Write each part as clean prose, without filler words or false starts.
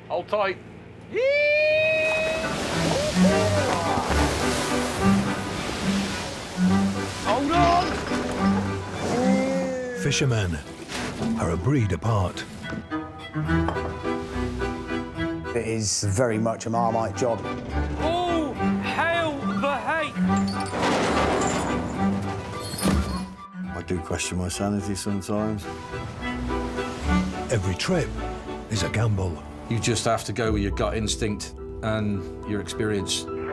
Hold tight. Hold on! Fishermen are a breed apart. It is very much a Marmite job. Oh, hail the Hake! I do question my sanity sometimes. Every trip is a gamble. You just have to go with your gut instinct and your experience. Come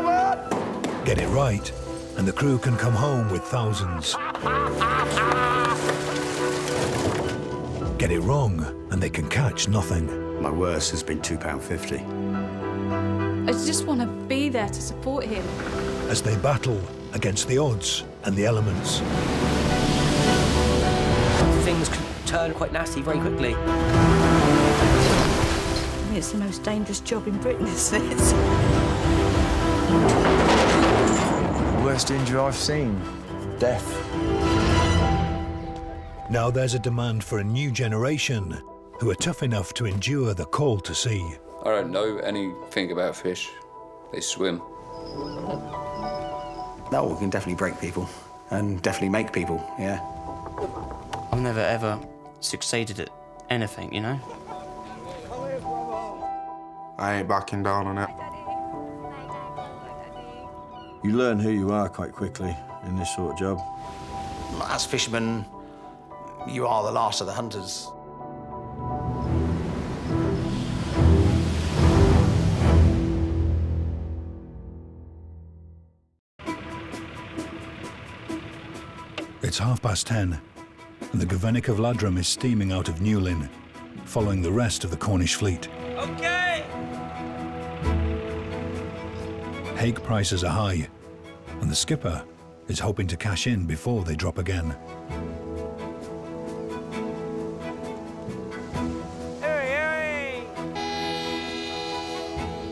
on! Get it right, and the crew can come home with thousands. Get it wrong, and they can catch nothing. My worst has been £2.50. I just want to be there to support him. As they battle against the odds and the elements. Things can turn quite nasty very quickly. I mean, it's the most dangerous job in Britain, isn't it? Worst injury I've seen. Death. Now there's a demand for a new generation who are tough enough to endure the call to sea. I don't know anything about fish. They swim. No, we can definitely break people and definitely make people, yeah. I've never ever succeeded at anything, you know? I ain't backing down on it. You learn who you are quite quickly in this sort of job. As fishermen, you are the last of the hunters. It's 10:30, and the Gavennick of Ladram is steaming out of Newlyn, following the rest of the Cornish fleet. OK! Hake prices are high, and the skipper is hoping to cash in before they drop again.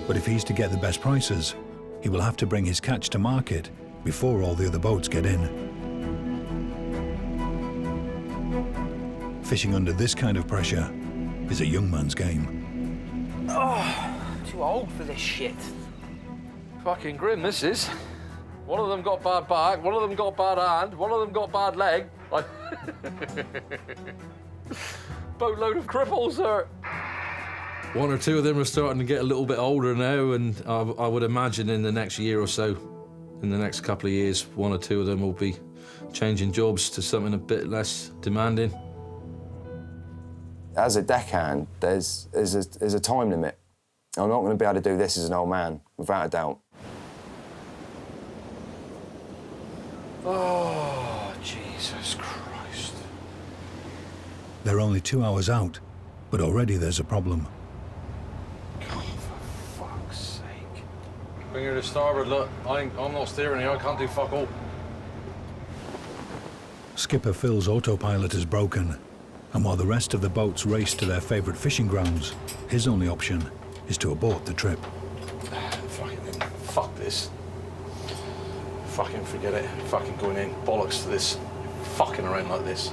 But if he's to get the best prices, he will have to bring his catch to market before all the other boats get in. Fishing under this kind of pressure is a young man's game. Oh, too old for this shit. Fucking grim, this is. One of them got bad back, one of them got bad hand, one of them got bad leg. Like boatload of cripples there. One or two of them are starting to get a little bit older now, and I would imagine in the next year or so, in the next couple of years, one or two of them will be changing jobs to something a bit less demanding. As a deckhand, there's a time limit. I'm not going to be able to do this as an old man, without a doubt. Oh, Jesus Christ. They're only 2 hours out, but already there's a problem. God, for fuck's sake. Bring her to starboard, look. I'm not steering here, I can't do fuck all. Skipper Phil's autopilot is broken, and while the rest of the boats race to their favourite fishing grounds, his only option is to abort the trip. Fuck this. Fucking forget it. Fucking going in. Bollocks to this. Fucking around like this.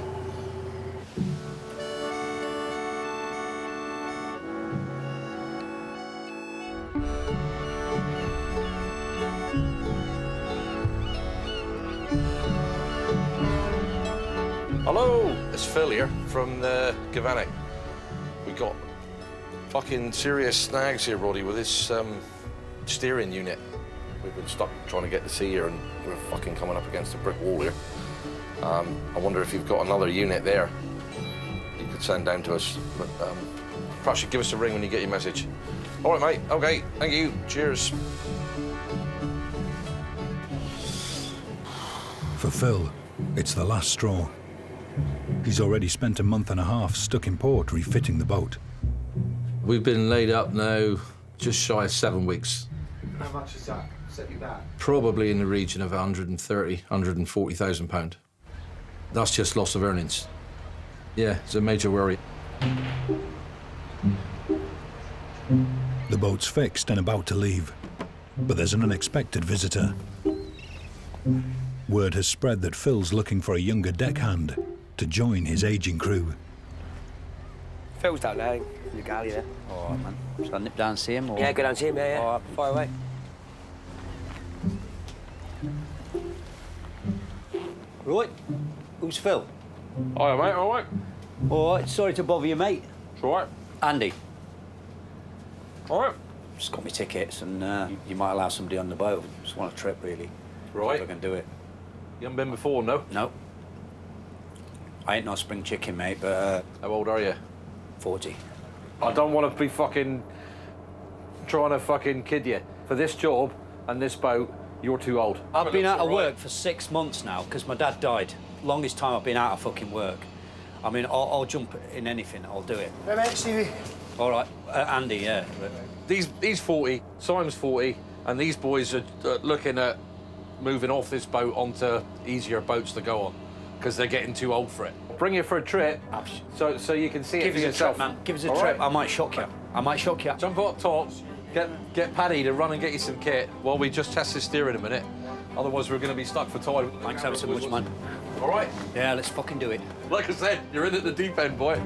Hello, it's Phil here from the Gavennick. We got fucking serious snags here, Roddy, with this steering unit. We've been stuck trying to get to sea here, and we're fucking coming up against a brick wall here. I wonder if you've got another unit there you could send down to us. But perhaps you give us a ring when you get your message. All right, mate. OK, thank you. Cheers. For Phil, it's the last straw. He's already spent a month and a half stuck in port refitting the boat. We've been laid up now just shy of 7 weeks. How much has that set you back? Probably in the region of 130, 140,000 pound. That's just loss of earnings. Yeah, it's a major worry. The boat's fixed and about to leave, but there's an unexpected visitor. Word has spread that Phil's looking for a younger deckhand to join his aging crew. Phil's down there, in the galley there. All right, man. Shall I nip down and see him? Or? Yeah, go down and see him, yeah. All right, fire away. Right, who's Phil? Hiya, mate, all right? All right, sorry to bother you, mate. It's all right. Andy. All right. Just got me tickets and you might allow somebody on the boat. Just want a trip, really. Right. If I can do it. You haven't been before, no? No. I ain't no spring chicken, mate, but... How old are you? 40. I don't want to be fucking trying to fucking kid you. For this job and this boat, you're too old. I've been out of work for 6 months now because my dad died. Longest time I've been out of fucking work. I mean, I'll jump in anything. I'll do it. Hey, mate, Stevie. All right, Andy, yeah. He's 40, Simon's 40, and these boys are looking at moving off this boat onto easier boats to go on because they're getting too old for it. Bring you for a trip so you can see it for yourself. Trip, man. Give us a trip. Right. I might shock you. I might shock you. Jump up top, get Paddy to run and get you some kit while we just test the steering a minute. Otherwise, we're going to be stuck for time. Thanks ever so much, man. All right? Yeah, let's fucking do it. Like I said, you're in at the deep end, boy.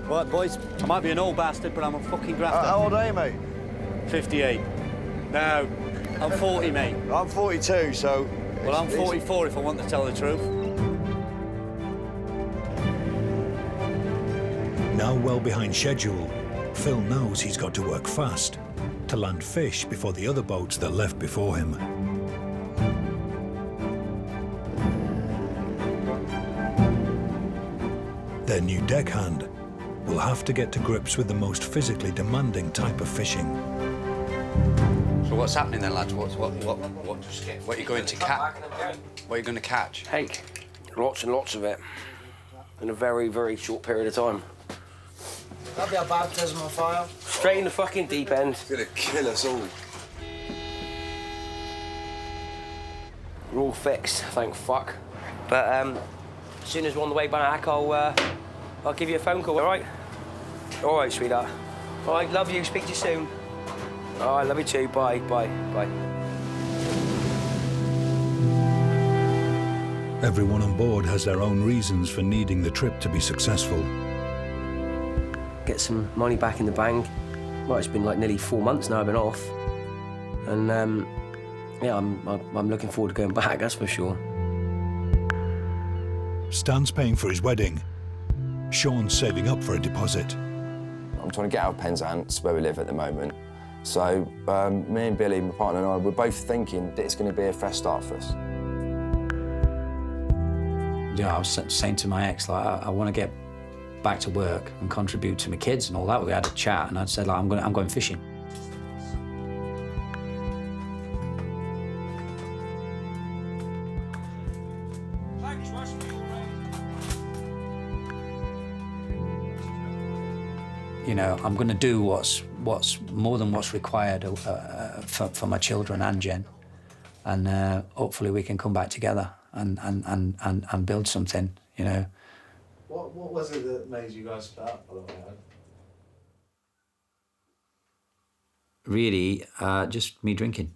Right, boys, I might be an old bastard, but I'm a fucking grafter. How old are you, mate? 58. No, I'm 40, mate. I'm 42, so... Well, I'm 44 if I want to tell the truth. Now well behind schedule, Phil knows he's got to work fast to land fish before the other boats that left before him. Their new deckhand will have to get to grips with the most physically demanding type of fishing. So what's happening then, lads? What are you going to catch? What are you going to catch? Hake. Lots and lots of it. In a very, very short period of time. That'll be a baptism of fire. Straight in the fucking deep end. It's gonna kill us all. We're all fixed, thank fuck. But as soon as we're on the way back, I'll give you a phone call, all right? All right, sweetheart. All right, love you, speak to you soon. All right, love you too, bye, bye, bye. Everyone on board has their own reasons for needing the trip to be successful. Get some money back in the bank. Well, it's been like nearly 4 months now I've been off. And yeah, I'm looking forward to going back, that's for sure. Stan's paying for his wedding. Sean's saving up for a deposit. I'm trying to get out of Penzance, where we live at the moment. So me and Billy, my partner and I, we're both thinking that it's going to be a fresh start for us. Yeah, I was saying to my ex, like, I want to get back to work and contribute to my kids and all that. We had a chat, and I said, like, I'm going fishing. You know, I'm going to do what's more than what's required for my children and Jen, and hopefully we can come back together and build something. You know. What was it that made you guys split up, by the way? Really, just me drinking.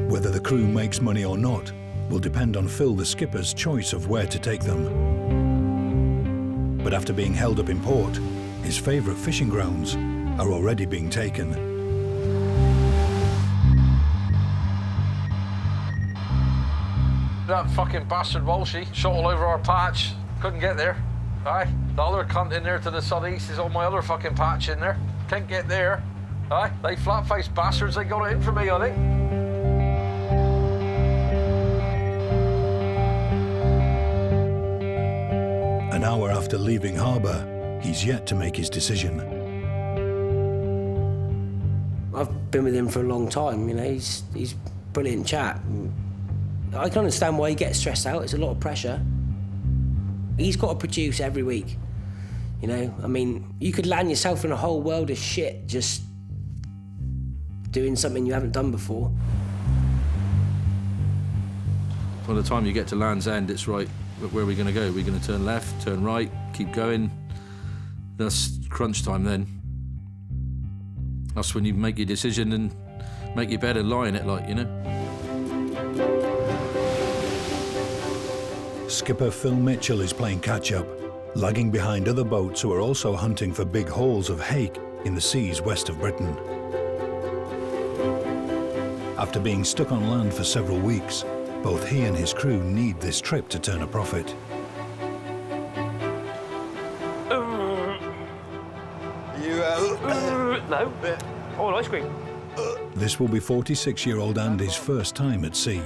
Whether the crew makes money or not will depend on Phil, the skipper's, choice of where to take them. But after being held up in port, his favourite fishing grounds are already being taken. That fucking bastard Walshy shot all over our patch. Couldn't get there. Aye. The other cunt in there to the southeast is on my other fucking patch in there. Can't get there. Aye. They flat-faced bastards, they got it in for me, I think. An hour after leaving harbour, he's yet to make his decision. I've been with him for a long time, you know, he's brilliant chap. I can understand why he gets stressed out, it's a lot of pressure. He's got to produce every week, you know? I mean, you could land yourself in a whole world of shit just doing something you haven't done before. By the time you get to Land's End, it's right, where are we going to go? Are we going to turn left, turn right, keep going? That's crunch time then. That's when you make your decision and make your bed and lie in it, like, you know. Skipper Phil Mitchell is playing catch-up, lagging behind other boats who are also hunting for big hauls of hake in the seas west of Britain. After being stuck on land for several weeks, both he and his crew need this trip to turn a profit. No. Oh, an ice cream. This will be 46-year-old Andy's first time at sea.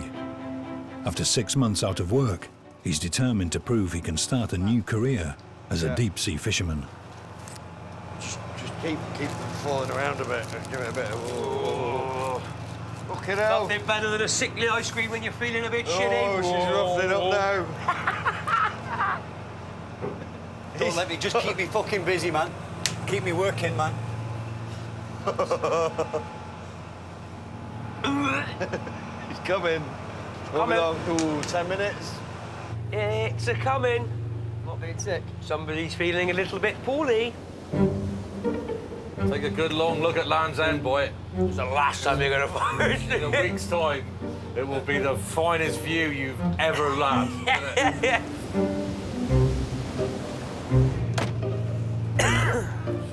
After 6 months out of work, he's determined to prove he can start a new career as a deep-sea fisherman. Just keep them falling around a bit. Give it a bit of... Oh. Fucking hell. Nothing better than a sickly ice cream when you're feeling a bit shitty. Oh, she's ruffling up now. Don't let me, just keep me fucking busy, man. Keep me working, man. He's coming. Coming. Ooh, 10 minutes. It's a coming. Not being sick. Somebody's feeling a little bit poorly. Take a good long look at Land's End, boy. It's the last time you're gonna find it. In a week's time, it will be the finest view you've ever lapped.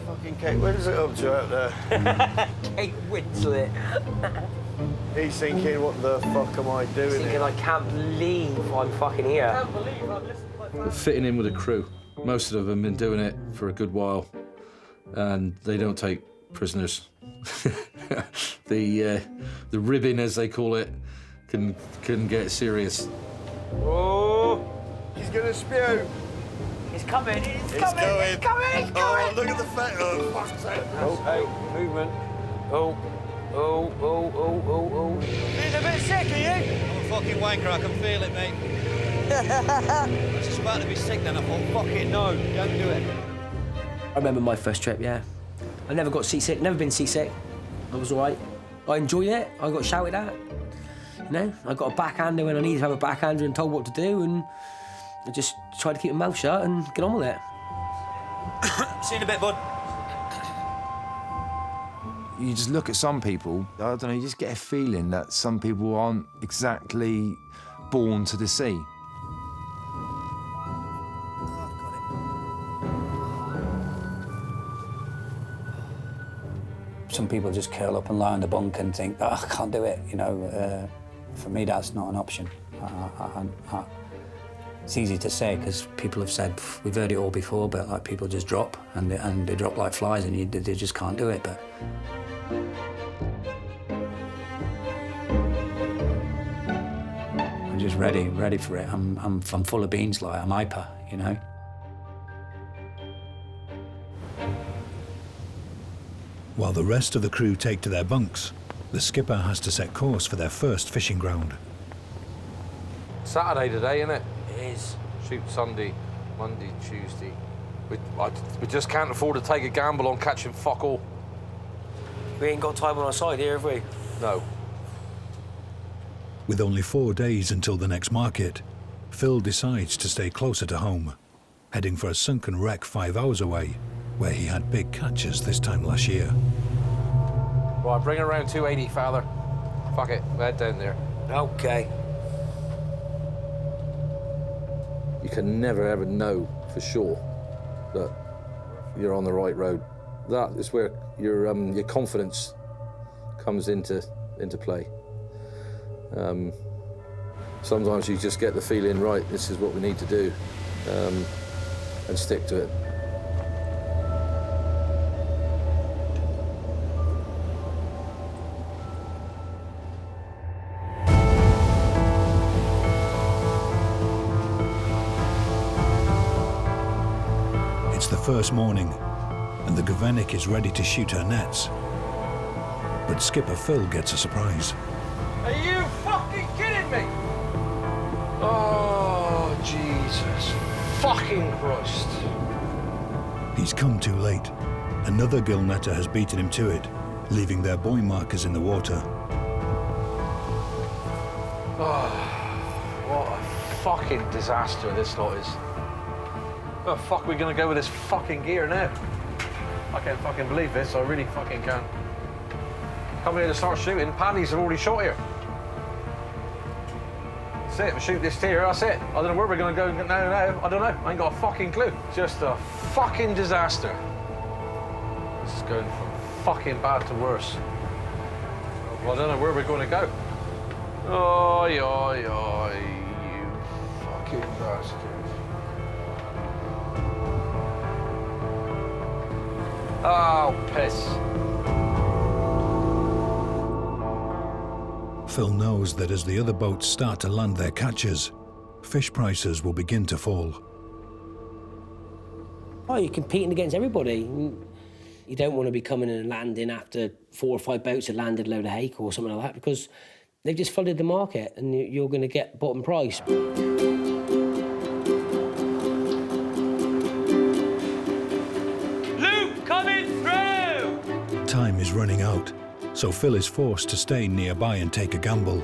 Fucking Kate, where does it up to out there? Kate Winslet. He's thinking, what the fuck am I doing Thinking, here? I can't believe I'm fucking here. I can't believe I'm listening. Fitting in with a crew. Most of them have been doing it for a good while, and they don't take prisoners. The ribbing, as they call it, can get serious. Oh, He's gonna spew. it's coming, it's It's coming, going. it's coming, it's Oh, coming. look at the fat. Oh, fuck's sake. Oh, hey, movement. Oh, oh, oh, oh, oh, oh. Feeling a bit sick, are you? I'm a fucking wanker, I can feel it, mate. I was just about to be sick then, I thought, fucking no, don't do it. I remember my first trip, yeah. I never got seasick, never been seasick. I was all right. I enjoyed it, I got shouted at. You know, I got a backhander when I needed to have a backhander and told what to do, and I just tried to keep my mouth shut and get on with it. See you in a bit, bud. You just look at some people, I don't know, you just get a feeling that some people aren't exactly born to the sea. Some people just curl up and lie on the bunk and think, oh, I can't do it, you know. For me, that's not an option. It's easy to say because people have said, we've heard it all before, but like people just drop and they drop like flies and they just can't do it. But I'm just ready for it. I'm full of beans, like I'm hyper, you know. While the rest of the crew take to their bunks, the skipper has to set course for their first fishing ground. Saturday today, isn't it? It is. Shoot Sunday, Monday, Tuesday. We just can't afford to take a gamble on catching fuck all. We ain't got time on our side here, have we? No. With only 4 days until the next market, Phil decides to stay closer to home, heading for a sunken wreck 5 hours away, where he had big catches this time last year. Right, bring around 280, father. Fuck it, head down there. Okay. You can never ever know for sure that you're on the right road. That is where your confidence comes into play. Sometimes you just get the feeling, right, this is what we need to do, and stick to it. It's the first morning, and the Gavanik is ready to shoot her nets. But skipper Phil gets a surprise. Are you fucking kidding me? Oh, Jesus fucking Christ. He's come too late. Another gill netter has beaten him to it, leaving their buoy markers in the water. Oh, what a fucking disaster this lot is. Where the fuck are we gonna go with this fucking gear now? I can't fucking believe this, I really fucking can't. come here to start shooting, paddies have already shot here. That's it, we shoot this tier, that's it. I don't know where we're going to go now, I don't know. I ain't got a fucking clue. Just a fucking disaster. This is going from fucking bad to worse. Well, I don't know where we're going to go. Oi, oi, oi, you fucking bastards. Oh, piss. Phil knows that as the other boats start to land their catches, fish prices will begin to fall. Oh, you're competing against everybody. You don't want to be coming in and landing after 4 or 5 boats have landed a load of hake or something like that, because they've just flooded the market and you're going to get bottom price. Luke, coming through! Time is running out, so Phil is forced to stay nearby and take a gamble,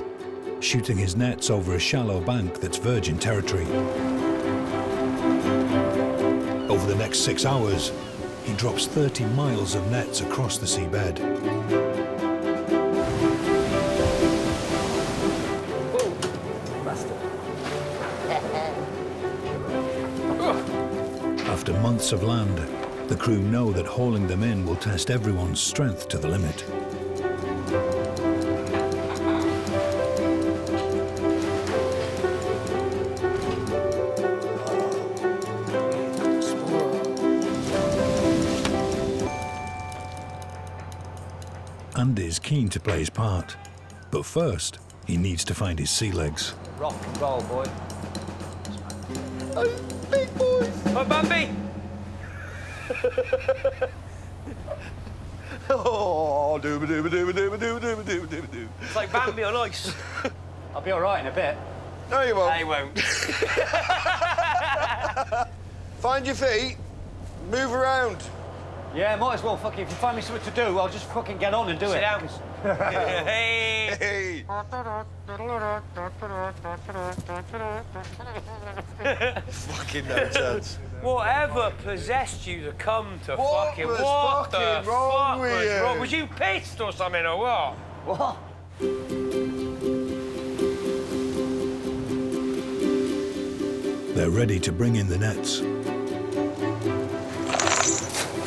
shooting his nets over a shallow bank that's virgin territory. Over the next 6 hours, he drops 30 miles of nets across the seabed. After months of land, the crew know that hauling them in will test everyone's strength to the limit. Andy's keen to play his part, but first he needs to find his sea legs. Rock and roll, boy. Oh, big boys! Oh, Bambi! Oh, dooba-dooba-dooba-dooba-dooba-dooba-dooba-dooba-dooba. It's like Bambi on ice. I'll be all right in a bit. No, you won't. I won't. Find your feet, move around. Yeah, might as well fucking, if you find me something to do, I'll just fucking get on and do it. Sit down. Hey! Hey! Fucking no chance. Whatever possessed you to come to What fucking... was What fucking the wrong fuck with was you? wrong? Was you pissed or something or what? What? They're ready to bring in the nets.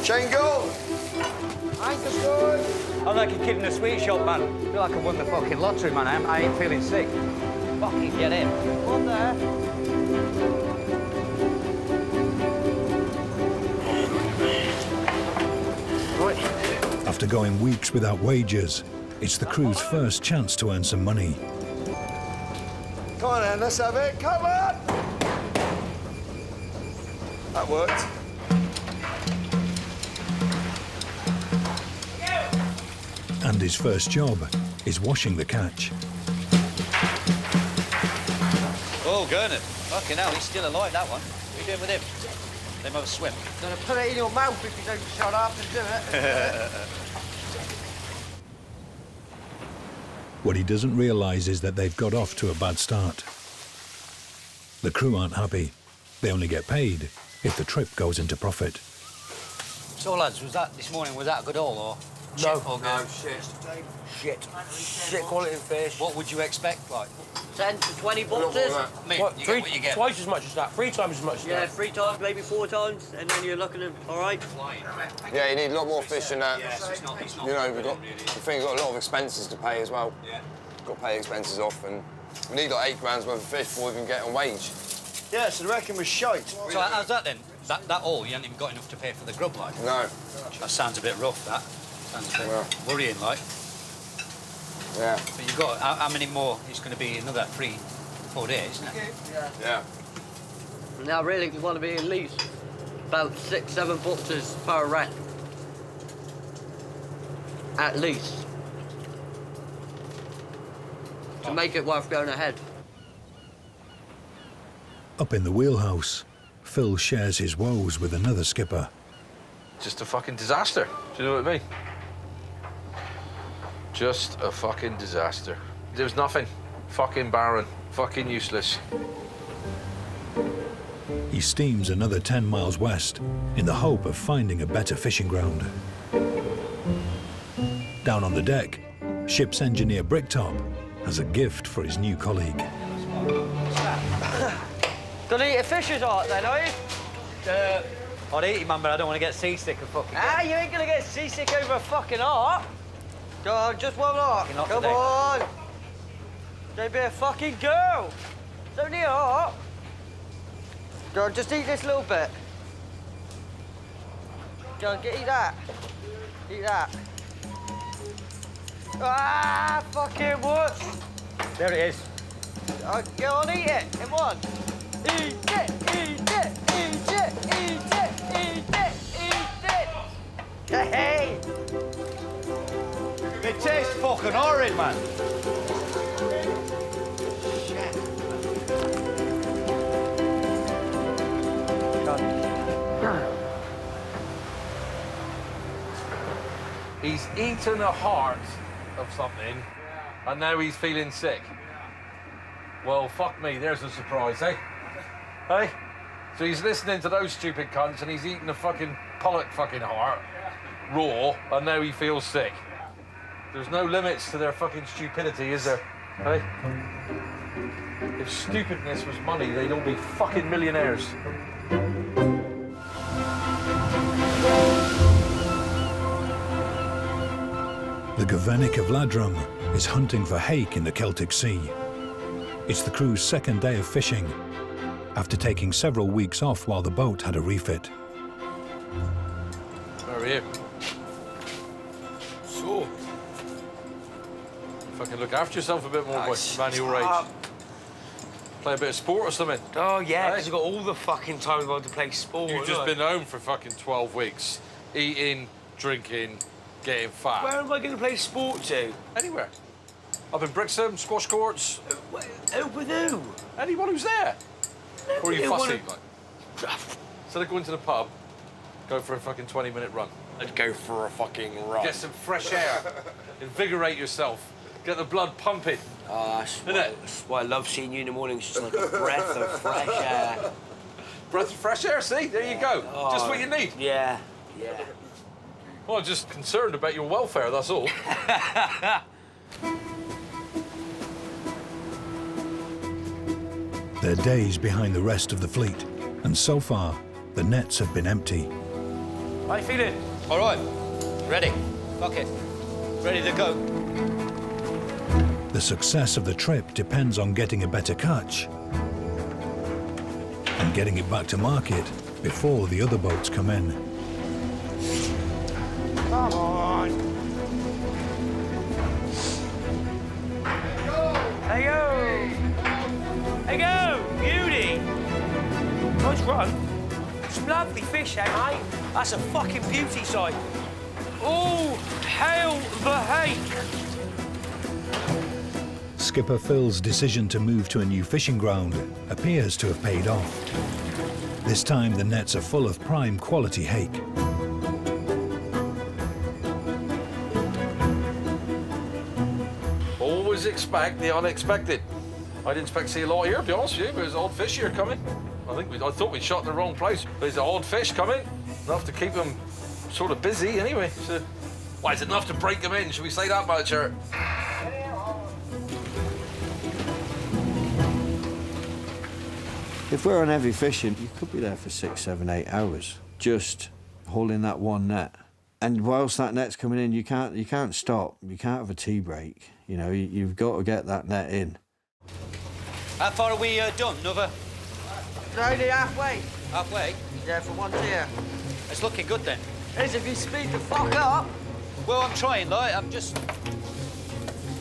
Chain go! Anchor's good! I'm like a kid in a sweet shop, man. I feel like I won the fucking lottery, man. I ain't feeling sick. Fucking get in. What there? After going weeks without wages, it's the crew's first chance to earn some money. Come on then, let's have it. Come on! That worked. Andy's first job is washing the catch. Oh, Gurnard. Fucking hell, he's still alive, that one. What are you doing with him? Let him have a swim. Gonna put it in your mouth if you don't shut up and do it. What he doesn't realise is that they've got off to a bad start. The crew aren't happy. They only get paid if the trip goes into profit. So, lads, was that this morning, was that a good haul or? No, or no, shit. Shit. Shit quality fish. What would you expect, like? 10 to 20 boxes. I mean, you get what you get. Twice as much as that, 3 times as much as that. Yeah, 3 times, maybe 4 times, and then you're looking at, all right? Yeah, you need a lot more fish than that. Yeah, so it's not you know, we've got, I think we've got a lot of expenses to pay as well. Yeah. Got to pay expenses off, and we need like 8 grand's worth of fish before we can get on wage. Yeah, so the reckon was shite. So how's that then? That all, you haven't even got enough to pay for the grub, like? No. That sounds a bit rough, that. Sounds a bit worrying, like. Yeah. But you've got, how many more? It's going to be another 3, 4 days, isn't it? Yeah. Now, really, you want to be at least about 6, 7 boxes per rack. At least. To make it worth going ahead. Up in the wheelhouse, Phil shares his woes with another skipper. Just a fucking disaster. Do you know what I mean? Just a fucking disaster. There's nothing. Fucking barren. Fucking useless. He steams another 10 miles west in the hope of finding a better fishing ground. Down on the deck, ship's engineer Bricktop has a gift for his new colleague. Gonna eat a fisher's heart then, are you? I'd eat it, man, but I don't want to get seasick and fucking... Ah, you ain't gonna get seasick over a fucking heart. Go on, just one heart. Not Come today. on. Don't be a fucking girl. It's only a heart. Go on, just eat this little bit. Go on, eat that. Eat that. Ah, fucking what? There it is. Go on, eat it in one. Eat it, eat it, eat it, eat it, eat it, eat it. Hey! It tastes fucking horrid, man. Shit. He's eaten a heart of something, and now he's feeling sick. Well, fuck me, there's a surprise, eh? Hey? So he's listening to those stupid cunts, and he's eating a fucking pollock fucking heart, raw, and now he feels sick. There's no limits to their fucking stupidity, is there? Hey? If stupidness was money, they'd all be fucking millionaires. The Gavenic of Ladrum is hunting for hake in the Celtic Sea. It's the crew's second day of fishing, after taking several weeks off while the boat had a refit. How are you? So, fucking look after yourself a bit more, boy, man your age. Play a bit of sport or something. Oh, yeah, because I've got all the fucking time in the world to play sport. You've just been home for fucking 12 weeks, eating, drinking, getting fat. Where am I going to play sport to? Anywhere. Up in Brixham, squash courts. With who? Anyone who's there. Or are you Nobody fussy, like? Instead of going to the pub, go for a fucking 20-minute run. I'd go for a fucking run. Get some fresh air. Invigorate yourself. Get the blood pumping. Oh, that's why I love seeing you in the morning. It's just like a breath of fresh air. Breath of fresh air, see? There you go. Oh, Just what you need. Yeah, yeah. Well, I'm just concerned about your welfare, that's all. They're days behind the rest of the fleet, and so far, the nets have been empty. How you feeling? All right. Ready. Fuck it. Ready to go. The success of the trip depends on getting a better catch and getting it back to market before the other boats come in. Come on. Hey, go. Hey, go. Beauty. Nice run. Some lovely fish, eh, mate? That's a fucking beauty sight. Oh, hail the hake. Skipper Phil's decision to move to a new fishing ground appears to have paid off. This time, the nets are full of prime quality hake. Always expect the unexpected. I didn't expect to see a lot here, to be honest with you, but there's odd fish here coming. I thought we'd shot in the wrong place. There's odd fish coming, enough to keep them sort of busy anyway. So, why, is it enough to break them in? Should we say that much, or? If we're on heavy fishing, you could be there for 6, 7, 8 hours, just holding that one net. And whilst that net's coming in, you can't stop. You can't have a tea break. You know, you've got to get that net in. How far are we done, Nova? Only halfway. Halfway? Yeah, for one tier. It's looking good then. Is if you speed the fuck up. Well, I'm trying, like, I'm just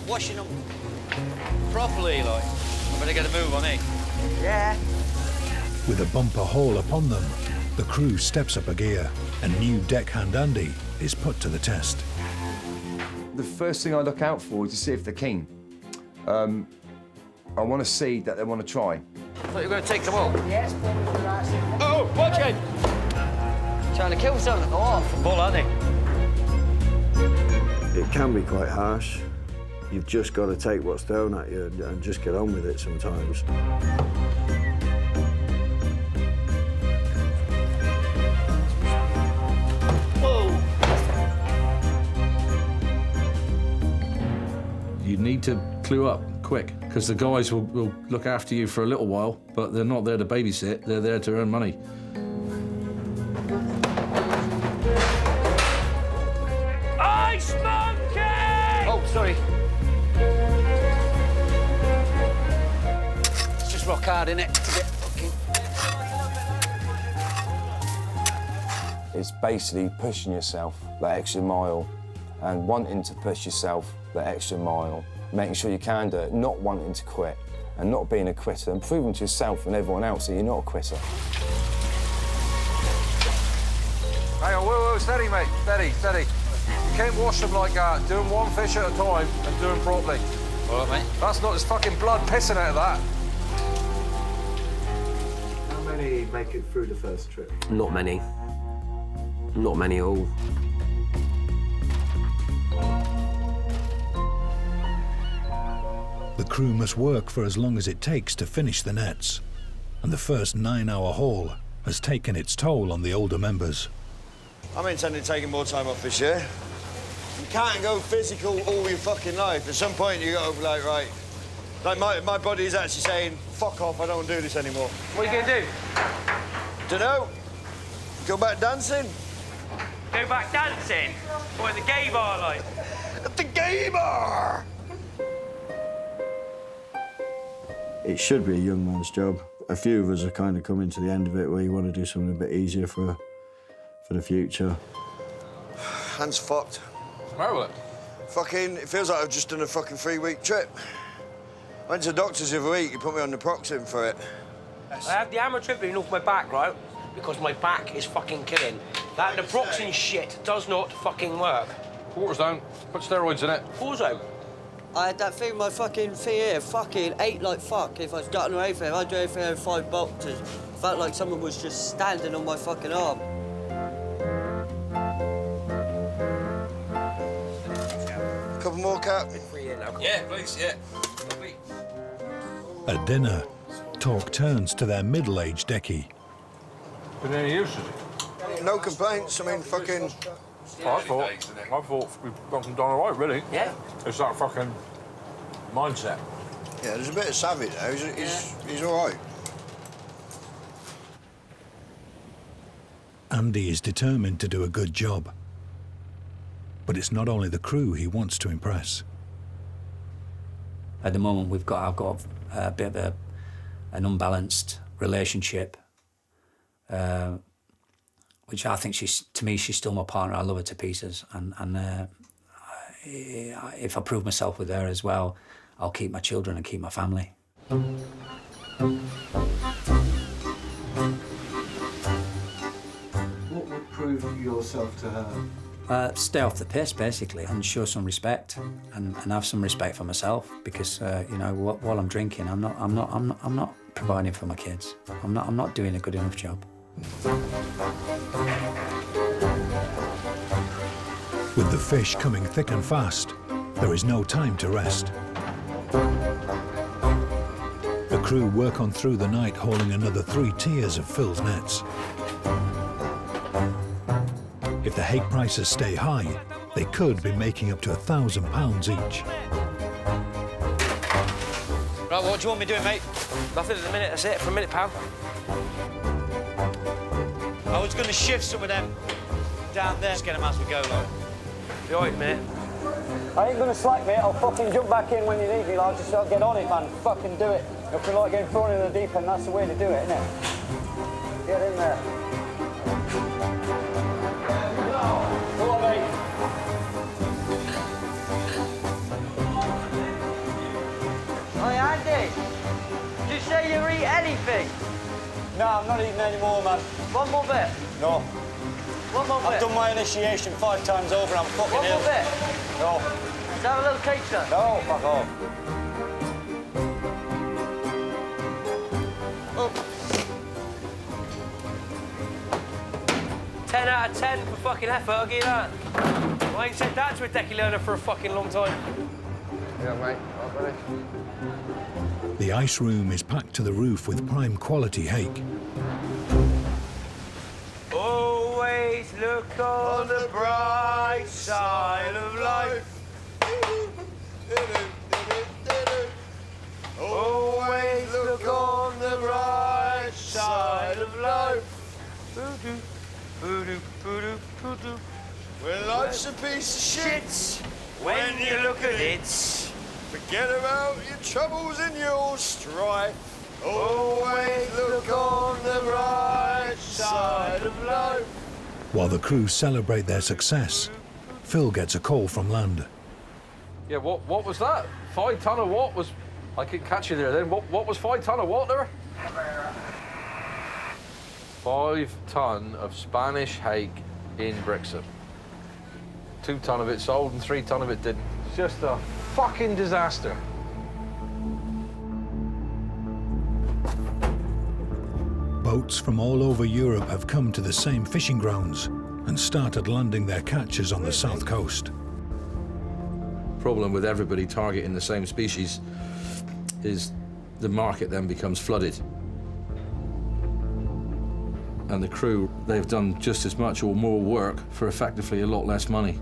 washing them properly, like. I better get a move on it. Yeah. With a bumper haul upon them, the crew steps up a gear, and new deckhand Andy is put to the test. The first thing I look out for is to see if they're keen. I want to see that they want to try. I thought you were going to take them all. Yes, Oh, watch it! Trying to kill something. Oh, Bull, aren't they? It can be quite harsh. You've just got to take what's thrown at you and just get on with it sometimes. You need to clue up quick, because the guys will look after you for a little while, but they're not there to babysit, they're there to earn money. Ice monkey! Oh, sorry. It's just rock hard, innit? To get fucking... It's basically pushing yourself that extra mile and wanting to push yourself that extra mile, making sure you can do it, not wanting to quit and not being a quitter and proving to yourself and everyone else that you're not a quitter. Hang on, whoa, steady, mate, steady, steady. You can't wash them like that. Do them one fish at a time and do them properly. All right, mate. That's not, there's fucking blood pissing out of that. How many make it through the first trip? Not many. Not many at all. The crew must work for as long as it takes to finish the nets, and the first 9-hour haul has taken its toll on the older members. I'm intending taking more time off this year. You can't go physical all your fucking life. At some point, you got to be like, right. Like, my body is actually saying, fuck off, I don't want to do this anymore. What are you going to do? Dunno. Go back dancing. Go back dancing? Or at the gay bar, like? At the gay bar! It should be a young man's job. A few of us are kind of coming to the end of it where you want to do something a bit easier for the future. Hands fucked. What's the matter with it? Fucking, it feels like I've just done a fucking 3-week trip. Went to the doctor's the other week, he put me on naproxen for it. I had the amitriptyline off my back, right? Because my back is fucking killing. That naproxen shit does not fucking work. Water's down. Put steroids in it. Also, I had that thing, my fucking thing here, fucking ate like fuck. If I was gutting or anything, I do everything in 5 boxes. Felt like someone was just standing on my fucking arm. Couple more, Cap? Yeah, please, yeah. At dinner, talk turns to their middle-aged Decky. Been any use, is it? No complaints, I mean, fucking... I thought we've done all right, really. Yeah. It's that fucking mindset. Yeah, there's a bit of savage there. He's all right. Andy is determined to do a good job. But it's not only the crew he wants to impress. At the moment, I've got a bit of an unbalanced relationship, which I think she's still my partner. I love her to pieces, and if I prove myself with her as well, I'll keep my children and keep my family. What would prove yourself to her? Stay off the piss, basically, and show some respect, and have some respect for myself, because you know, while I'm drinking, I'm not providing for my kids. I'm not doing a good enough job. With the fish coming thick and fast, there is no time to rest. The crew work on through the night, hauling another 3 tiers of Phil's nets. If the Hake prices stay high, they could be making up to £1,000 each. Right, what do you want me doing, mate? Nothing at the minute, that's it, for a minute, pal. I was going to shift some of them down there. Just get them as we go, like. You all right, mate? I ain't gonna slack, mate. I'll fucking jump back in when you need me, like, just get on it, man. Fucking do it. Nothing like getting thrown in the deep end, that's the way to do it, isn't it? Get in there. Go on, mate. Hi, Andy. Did you say you eat anything? No, I'm not eating any more, man. One more bit? No. One more bit? I've done my initiation 5 times over and I'm fucking One ill. more bit? No. Let's have a little taste, then. No, fuck off. Oh. 10 out of 10 for fucking effort, I'll give you that. I ain't said that to a decky learner for a fucking long time. Yeah, mate. Right, buddy. The ice room is packed to the roof with prime quality Hake. Always look on the bright side of life. shit when you look at it. Forget about your troubles and your strife. Always look on the bright side of life. While the crew celebrate their success, Phil gets a call from land. Yeah, what was that? 5 ton of what was... I couldn't catch you there then. What was 5 ton of what there? 5 ton of Spanish hake in Brixham. 2 ton of it sold and 3 ton of it didn't. It's just a fucking disaster. Boats from all over Europe have come to the same fishing grounds and started landing their catches on the south coast. Problem with everybody targeting the same species is the market then becomes flooded. And the crew, they've done just as much or more work for effectively a lot less money.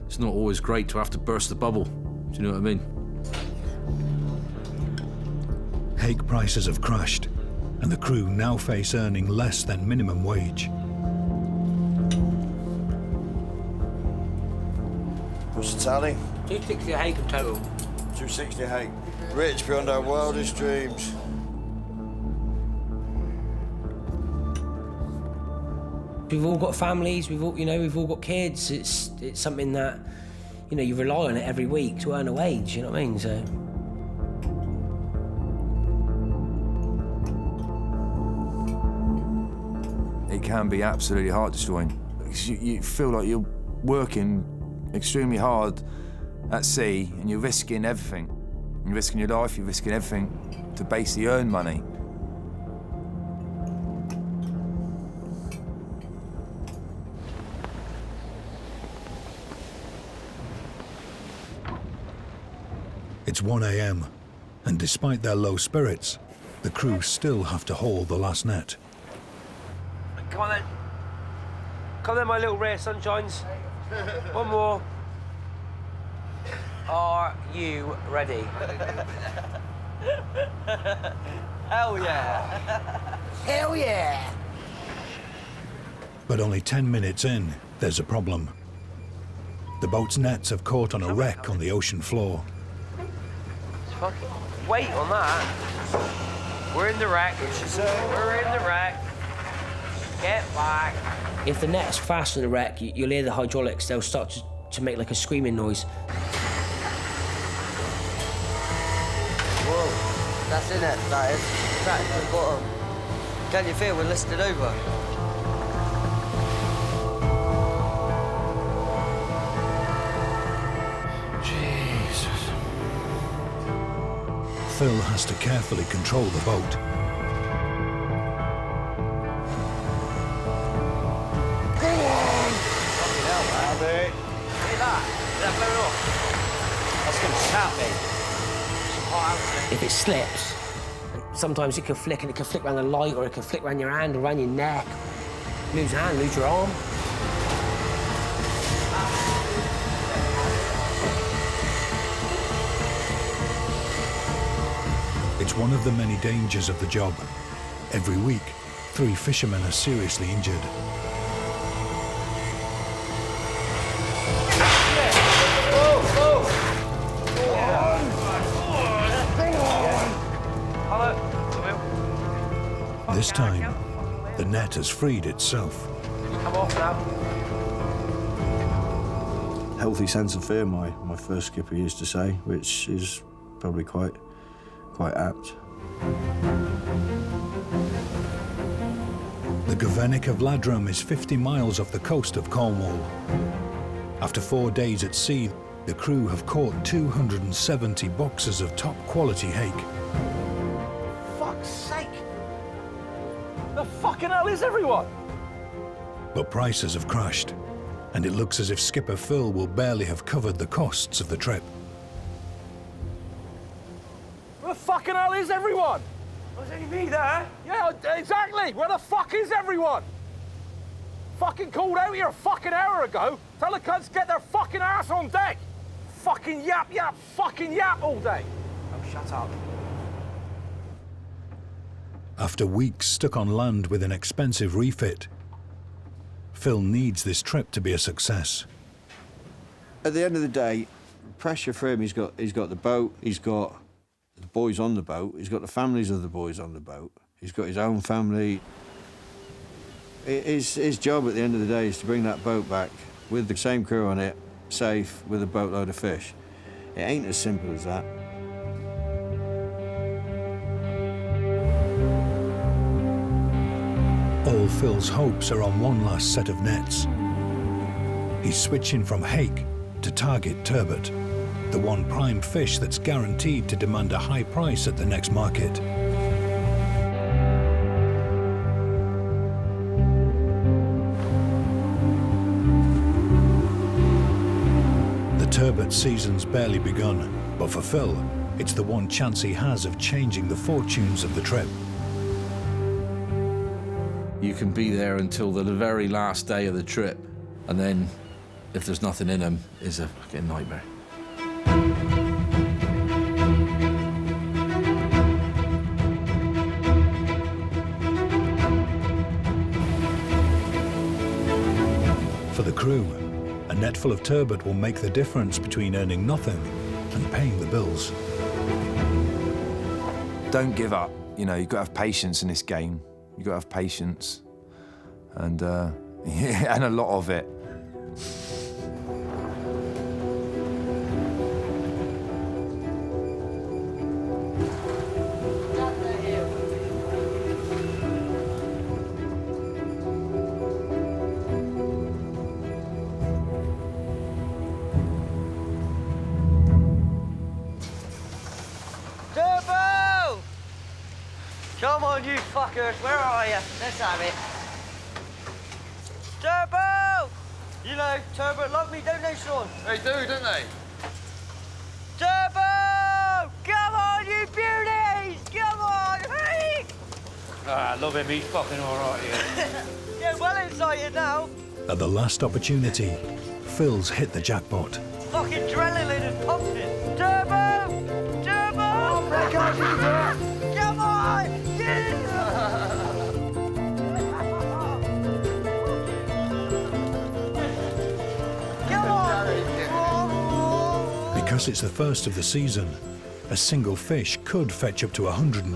It's not always great to have to burst the bubble. Do you know what I mean? Hake prices have crashed, and the crew now face earning less than minimum wage. What's the tally? 260 hake in total. 260 hake. Rich beyond our wildest dreams. We've all got families. We've all got kids. It's something that, you rely on it every week to earn a wage. You know what I mean? So. It can be absolutely heart-destroying. You feel like you're working extremely hard at sea and you're risking everything. You're risking your life, you're risking everything to basically earn money. It's 1 a.m, and despite their low spirits, the crew still have to haul the last net. Come on then. Come then, my little rare sunshines. One more. Are you ready? Hell yeah. Hell yeah. But only 10 minutes in, there's a problem. The boat's nets have caught on a wreck on the ocean floor. Fucking wait on that. We're in the wreck. We're in the wreck. Get back. If the net's fast in the wreck, you'll hear the hydraulics. They'll start to make like a screaming noise. Whoa, that's in it, that is. Track to the bottom. Can you feel we're listed over? Jesus. Phil has to carefully control the boat. If it slips, sometimes it can flick, and it can flick around the light, or it can flick around your hand, or around your neck. Lose your hand, lose your arm. It's one of the many dangers of the job. Every week, 3 fishermen are seriously injured. This time, the net has freed itself. Come off now. Healthy sense of fear, my first skipper used to say, which is probably quite apt. The Governic of Ladram is 50 miles off the coast of Cornwall. After 4 days at sea, the crew have caught 270 boxes of top-quality hake. Fuck's sake! The fucking hell is everyone? But prices have crashed, and it looks as if Skipper Phil will barely have covered the costs of the trip. Where the fucking hell is everyone? Was only me there? Yeah, exactly. Where the fuck is everyone? Fucking called out here a fucking hour ago. Tell the cunts to get their fucking ass on deck. Fucking yap, fucking yap all day. Oh, shut up. After weeks stuck on land with an expensive refit, Phil needs this trip to be a success. At the end of the day, pressure for him, he's got the boat, he's got the boys on the boat, he's got the families of the boys on the boat, he's got his own family. His job at the end of the day is to bring that boat back with the same crew on it, safe, with a boatload of fish. It ain't as simple as that. All Phil's hopes are on one last set of nets. He's switching from Hake to target Turbot, the one prime fish that's guaranteed to demand a high price at the next market. Turbot season's barely begun, but for Phil, it's the one chance he has of changing the fortunes of the trip. You can be there until the very last day of the trip, and then, if there's nothing in them, it's a fucking nightmare. For the crew, a net full of turbot will make the difference between earning nothing and paying the bills. Don't give up. You know, you've got to have patience in this game. You've got to have patience. And, yeah, and a lot of it. Come on, you fuckers, where are you? Let's have it. Turbo! You know, Turbot love me, don't they, Sean? They do, don't they? Turbo! Come on, you beauties! Come on, Hake! Ah, I love him, he's fucking all right here. Yeah, well excited now. At the last opportunity, Phil's hit the jackpot. Fucking adrenaline and pumping. Turbo! Turbo! Oh, break out, you Come on! Because it's the first of the season, a single fish could fetch up to £120.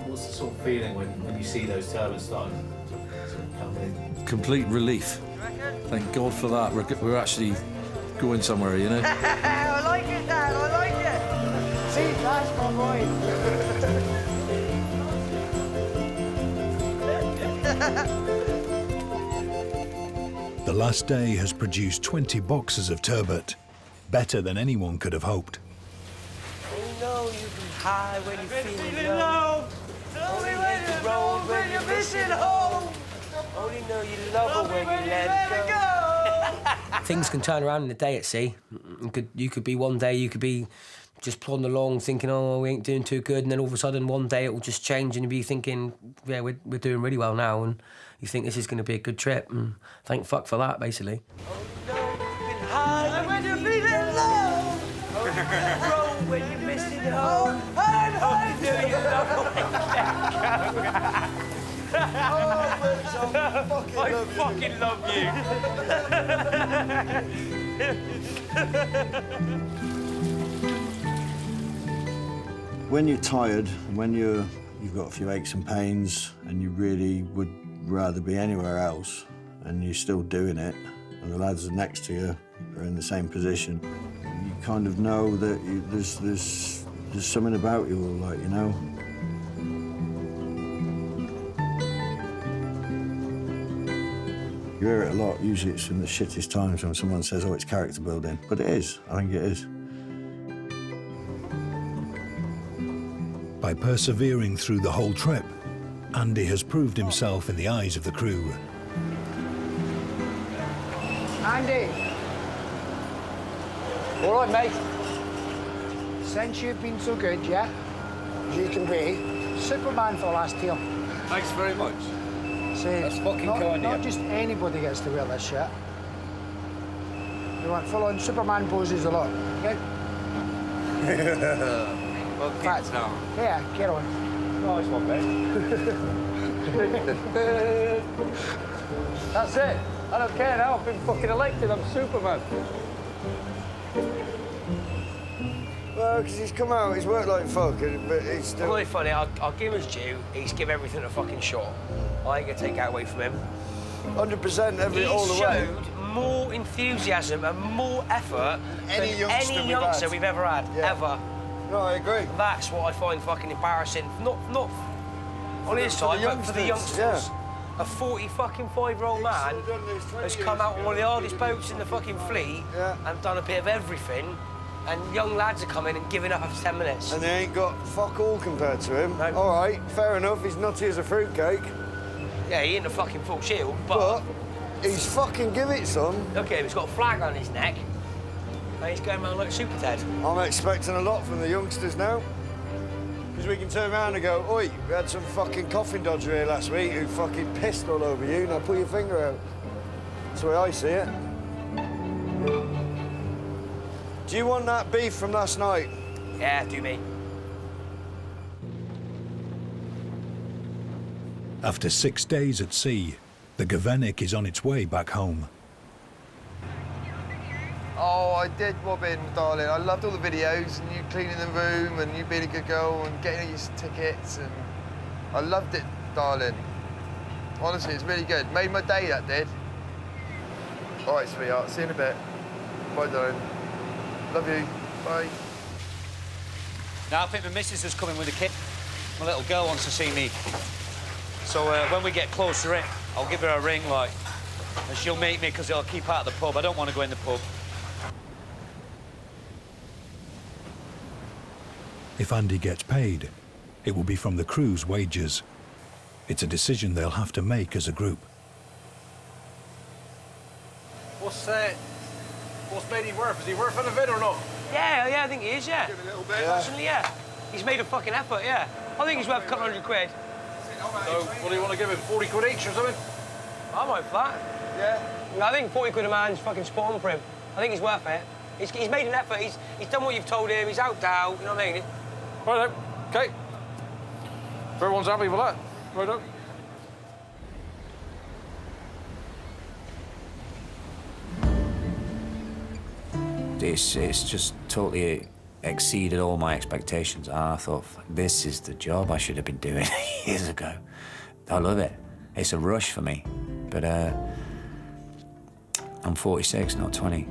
What's the sort of feeling when you see those turbans starting to come in? Complete relief. Thank God for that. We're actually going somewhere, you know? I like it, Dad, I like it. See, that's my boy. The last day has produced 20 boxes of turbot, better than anyone could have hoped. You know you can high when you're feeling low. low. Only when you roll when you're missing home. Only know you love her when you let it go. Things can turn around in a day at sea. You could be one day, you could be just plodding along thinking, oh, we ain't doing too good, and then all of a sudden one day it will just change and you'll be thinking, yeah, we're doing really well now, and you think this is going to be a good trip, and thank fuck for that, basically. High when you're feeling low. Roll when you're missing home. And I do you I fucking love you. When you're tired, when you've got a few aches and pains, and you really would rather be anywhere else, and you're still doing it, and the lads next to you are in the same position, you kind of know that there's something about you all, like, you know. You hear it a lot. Usually it's in the shittest times when someone says, oh, it's character building. But it is. I think it is. By persevering through the whole trip, Andy has proved himself in the eyes of the crew. Andy. All right, mate. Since you've been so good, yeah, you can be Superman for last year. Thanks very much. See, that's fucking kind of you. Not just anybody gets to wear this shit. You want full-on Superman poses a lot, okay? Facts now. Yeah, get on. Nice one, mate. That's it. I don't care now. I've been fucking elected. I'm Superman. Well, because he's come out, he's worked like fuck, but he's still... Really funny, I'll give him his due. He's give everything a fucking shot. I ain't gonna take that away from him. 100% all the way. He showed more enthusiasm and more effort than any youngster we've ever had, ever. No, I agree. That's what I find fucking embarrassing. Not on his side, but for the youngsters. Yeah. A 45-year-old man has come out on one of the hardest boats in the fucking fleet and done a bit of everything, and young lads are coming and giving up after 10 minutes. And they ain't got fuck all compared to him. No. All right, fair enough, he's nutty as a fruitcake. Yeah, he ain't a fucking full shield, but he's fucking give it some. Look at him, he's got a flag on his neck, and he's going around like a super Ted. I'm expecting a lot from the youngsters now. Because we can turn around and go, oi, we had some fucking coffin dodger here last week who fucking pissed all over you, now pull your finger out. That's the way I see it. Do you want that beef from last night? Yeah, do me. After 6 days at sea, the Gavenik is on its way back home. Oh, I did wobbin, darling. I loved all the videos and you cleaning the room and you being a good girl and getting your tickets, and I loved it, darling. Honestly, it's really good. Made my day, that did. All right, sweetheart. See you in a bit. Bye, darling. Love you. Bye. Now, I think my missus is coming with the kid. My little girl wants to see me. So when we get close to it, I'll give her a ring, like, and she'll meet me because I'll keep out of the pub. I don't want to go in the pub. If Andy gets paid, it will be from the crew's wages. It's a decision they'll have to make as a group. What's Matey worth? Is he worth anything or not? Yeah, I think he is, yeah. Give a little bit. Personally, yeah. He's made a fucking effort, yeah. I think he's worth a couple £100. So, what do you want to give him? 40 quid each or something? I'm out for that. Yeah? I think 40 quid a man's fucking spot on for him. I think he's worth it. He's made an effort. He's done what you've told him. He's out out. You know what I mean? Right, okay. If everyone's happy with that, right up. It's just totally exceeded all my expectations. I thought, this is the job I should have been doing years ago. I love it. It's a rush for me, but I'm 46, not 20.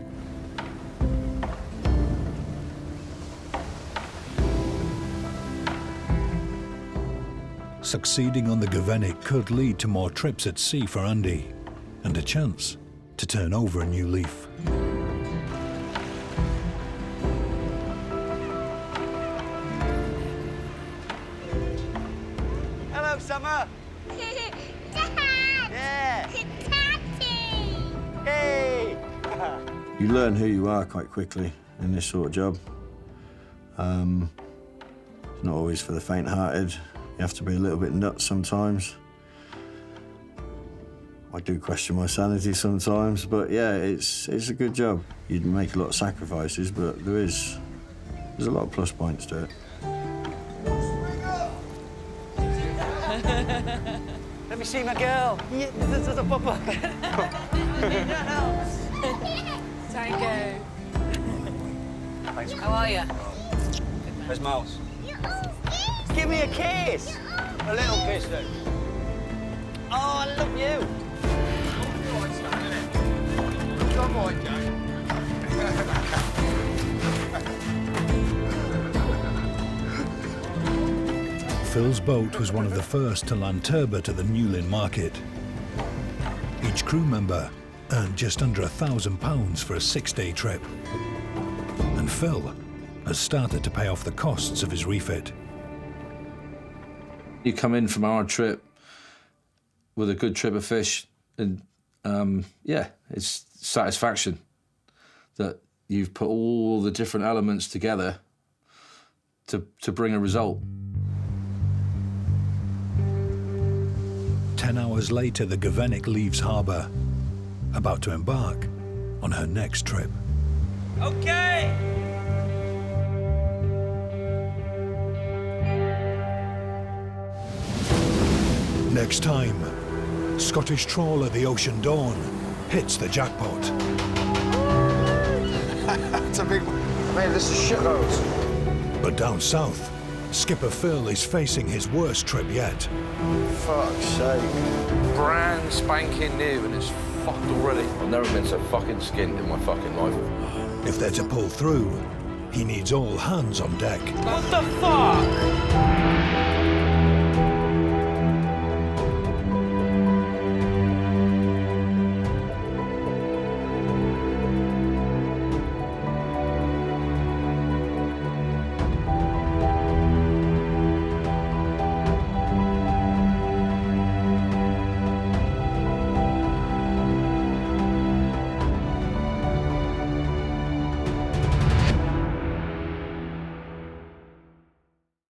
Succeeding on the Gavenik could lead to more trips at sea for Andy, and a chance to turn over a new leaf. Hello, Summer. Dad! Yeah. Daddy! Hey! You learn who you are quite quickly in this sort of job. It's not always for the faint-hearted. You have to be a little bit nuts sometimes. I do question my sanity sometimes, but yeah, it's a good job. You make a lot of sacrifices, but there's a lot of plus points to it. Let me see my girl. Yeah, this is a papa. Tango. Thanks. How are you? Where's Miles? Give me a kiss. A little kiss, then. Oh, I love you. Come on, Jack. Phil's boat was one of the first to land turbot at the Newlyn market. Each crew member earned just under £1,000 for a 6-day trip. And Phil has started to pay off the costs of his refit. You come in from our trip with a good trip of fish, and yeah, it's satisfaction that you've put all the different elements together to bring a result. 10 hours later, the Gavenik leaves harbour, about to embark on her next trip. Okay! Next time, Scottish trawler the Ocean Dawn hits the jackpot. It's a big one. Man, this is shitloads. But down south, skipper Phil is facing his worst trip yet. Fuck's sake. Brand spanking new and it's fucked already. I've never been so fucking skinned in my fucking life. If they're to pull through, he needs all hands on deck. What the fuck?